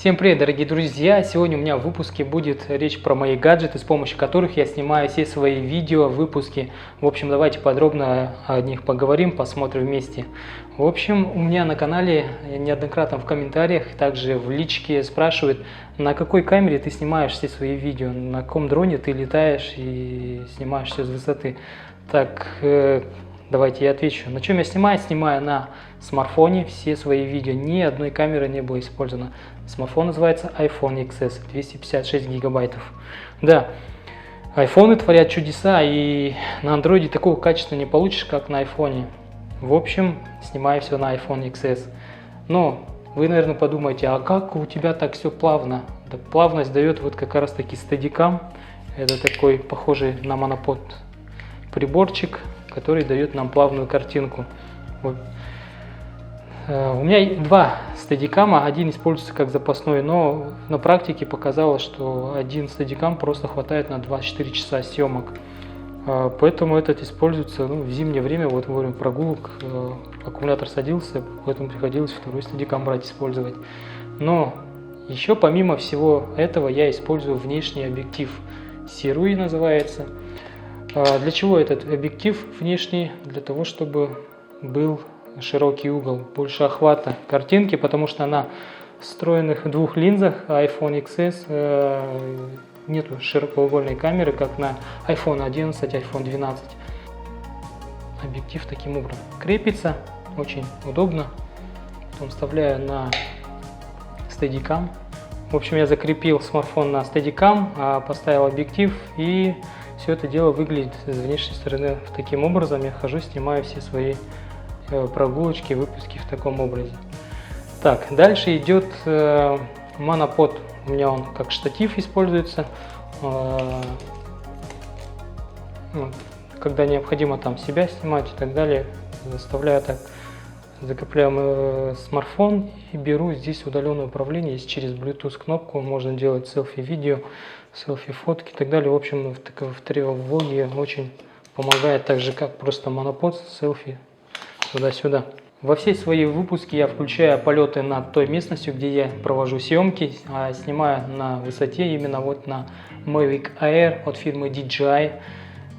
Всем привет, дорогие друзья! Сегодня у меня в выпуске будет речь про мои гаджеты, с помощью которых я снимаю все свои видео, выпуски. В общем, давайте подробно о них поговорим, посмотрим вместе. В общем, у меня на канале неоднократно в комментариях, также в личке спрашивают, на какой камере ты снимаешь все свои видео, на каком дроне ты летаешь и снимаешь все с высоты. Так, давайте я отвечу. На чем я снимаю? Снимаю на смартфоне все свои видео. Ни одной камеры не было использовано. Смартфон называется iPhone XS, 256 гигабайтов. Да, айфоны творят чудеса, и на андроиде такого качества не получишь, как на айфоне. В общем, снимаю все на iPhone XS. Но вы, наверное, подумаете, а как у тебя так все плавно? Так, плавность дает вот как раз таки Steadicam. Это такой похожий на монопод приборчик, который дает нам плавную картинку. Вот. У меня два Steadicam, один используется как запасной, но на практике показалось, что один Steadicam просто хватает на 24 часа съемок. Поэтому этот используется в зимнее время, вот во время прогулок, аккумулятор садился, поэтому приходилось второй Steadicam брать, использовать. Но еще помимо всего этого я использую внешний объектив, Sirui называется. Для чего этот объектив внешний? Для того, чтобы был широкий угол, больше охвата картинки, потому что на встроенных двух линзах iPhone XS нету широкоугольной камеры, как на iPhone 11, iPhone 12. Объектив таким образом крепится, очень удобно. Потом вставляю на Steadicam. В общем, я закрепил смартфон на Steadicam, поставил объектив, и все это дело выглядит с внешней стороны таким образом. Я хожу, снимаю все свои прогулочки, выпуски в таком образе. Так, дальше идет монопод. У меня он как штатив используется. Когда необходимо там себя снимать и так далее, заставляю так, закрепляю смартфон и беру здесь удаленное управление. Есть через Bluetooth кнопку, можно делать селфи-видео, селфи-фотки и так далее. В общем, в тревоге очень помогает, так же как просто монопод, селфи туда-сюда. Во все свои выпуски я включаю полеты над той местностью, где я провожу съемки, снимаю на высоте, именно вот на Mavic Air от фирмы DJI.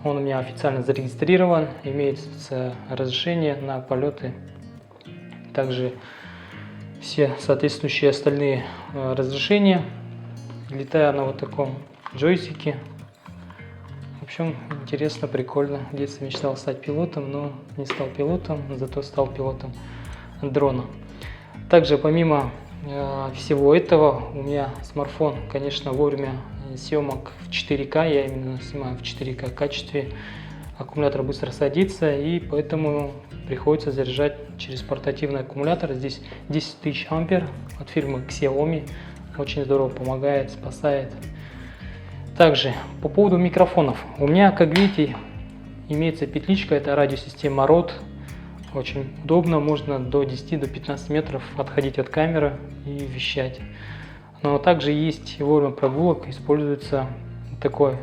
Он у меня официально зарегистрирован, имеется разрешение на полеты. Также все соответствующие остальные разрешения. Летаю на вот таком джойстике. В общем, интересно, прикольно. В детстве мечтал стать пилотом, но не стал пилотом, зато стал пилотом дрона. Также помимо всего этого, у меня смартфон, конечно, вовремя съемок в 4К, я именно снимаю в 4К качестве. Аккумулятор быстро садится, и поэтому приходится заряжать через портативный аккумулятор. Здесь 10 тысяч ампер от фирмы Xiaomi. Очень здорово помогает, спасает. Также по поводу микрофонов. У меня, как видите, имеется петличка, это радиосистема Rode. Очень удобно, можно до 10-15 метров отходить от камеры и вещать. Но также есть во время прогулок используется такой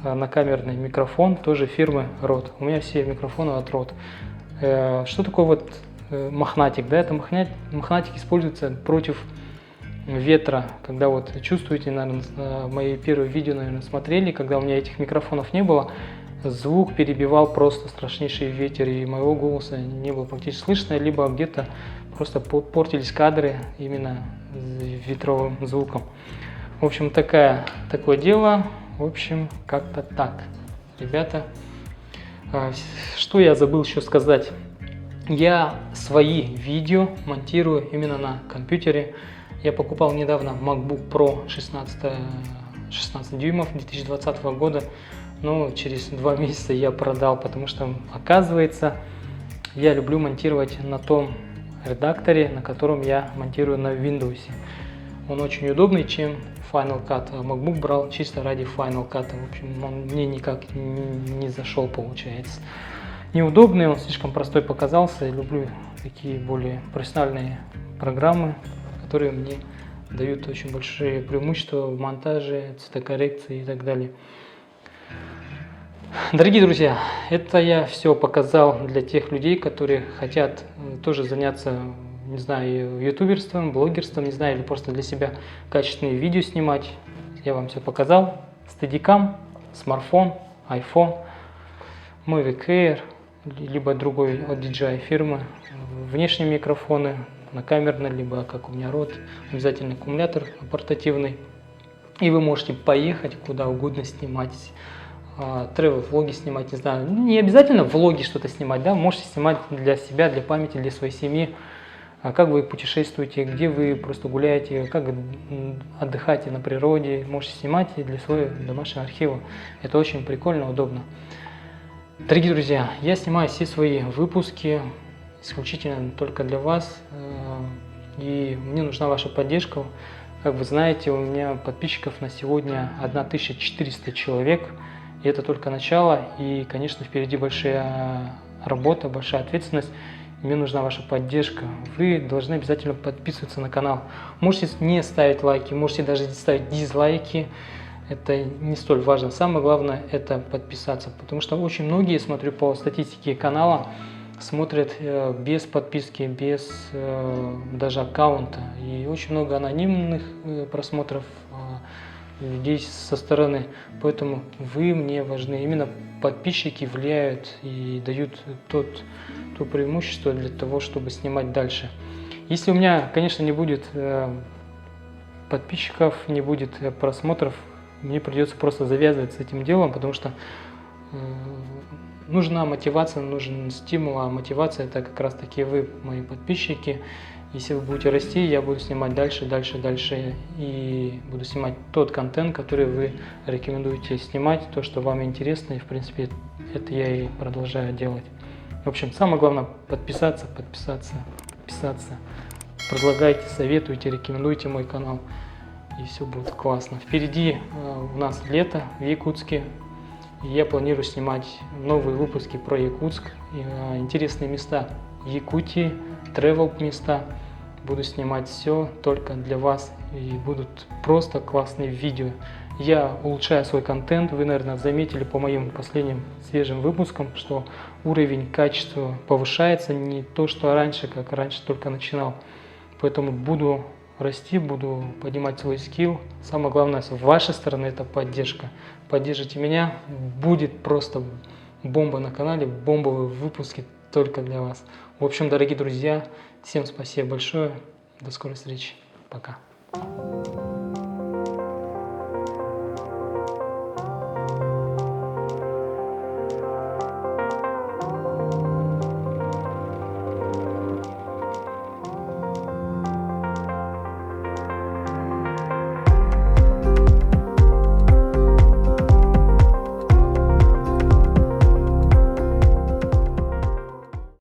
накамерный микрофон, тоже фирмы Rode. У меня все микрофоны от Rode. Что такое вот мохнатик? Да, это мохнатик используется против ветра, когда вот чувствуете, наверное, мои первые видео, наверное, смотрели, когда у меня этих микрофонов не было, звук перебивал просто страшнейший ветер, и моего голоса не было практически слышно, либо где-то просто портились кадры именно ветровым звуком. В общем, такое дело. В общем, как-то так, ребята. Что я забыл еще сказать? Я свои видео монтирую именно на компьютере. Я покупал недавно MacBook Pro 16 дюймов 2020 года, но через 2 месяца я продал, потому что, оказывается, я люблю монтировать на том редакторе, на котором я монтирую на Windows. Он очень удобный, чем Final Cut. MacBook брал чисто ради Final Cut. В общем, он мне никак не зашел, получается. Неудобный, он слишком простой показался. Я люблю такие более профессиональные программы, которые мне дают очень большие преимущества в монтаже, цветокоррекции и так далее. Дорогие друзья, это я все показал для тех людей, которые хотят тоже заняться не знаю, ютуберством, блогерством, не знаю, или просто для себя качественные видео снимать. Я вам все показал. Steadicam, смартфон, iPhone, Mavic Air, либо другой от DJI фирмы, внешние микрофоны, накамерно, либо как у меня Rode, обязательно аккумулятор портативный. И вы можете поехать куда угодно снимать, тревел-влоги снимать, не знаю, не обязательно влоги что-то снимать, да, можете снимать для себя, для памяти, для своей семьи, как вы путешествуете, где вы просто гуляете, как отдыхаете на природе, можете снимать для своего домашнего архива. Это очень прикольно, удобно. Дорогие друзья, я снимаю все свои выпуски исключительно только для вас, и мне нужна ваша поддержка. Как вы знаете, у меня подписчиков на сегодня 1400 человек, и это только начало, и, конечно, впереди большая работа, большая ответственность. Мне нужна ваша поддержка. Вы должны обязательно подписываться на канал. Можете не ставить лайки, можете даже ставить дизлайки. Это не столь важно. Самое главное это подписаться, потому что очень многие, смотрю по статистике канала, смотрят без подписки, без даже аккаунта. И очень много анонимных просмотров людей со стороны. Поэтому вы мне важны. Именно подписчики влияют и дают то преимущество для того, чтобы снимать дальше. Если у меня, конечно, не будет подписчиков, не будет просмотров, мне придется просто завязывать с этим делом, потому что нужна мотивация, нужен стимул, а мотивация это как раз таки вы, мои подписчики. Если вы будете расти, я буду снимать дальше, и буду снимать тот контент, который вы рекомендуете снимать, то, что вам интересно, и в принципе это я и продолжаю делать. В общем, самое главное подписаться. Предлагайте, советуйте, рекомендуйте мой канал, и все будет классно. Впереди у нас лето в Якутске. Я планирую снимать новые выпуски про Якутск, интересные места Якутии, travel места. Буду снимать все только для вас, и будут просто классные видео. Я улучшаю свой контент. Вы, наверное, заметили по моим последним свежим выпускам, что уровень качества повышается, не то, что раньше, как раньше только начинал. Поэтому буду расти, буду поднимать свой скилл. Самое главное с вашей стороны это поддержка. Поддержите меня, будет просто бомба на канале, бомбовые выпуски только для вас. В общем, дорогие друзья, всем спасибо большое, до скорой встречи, пока.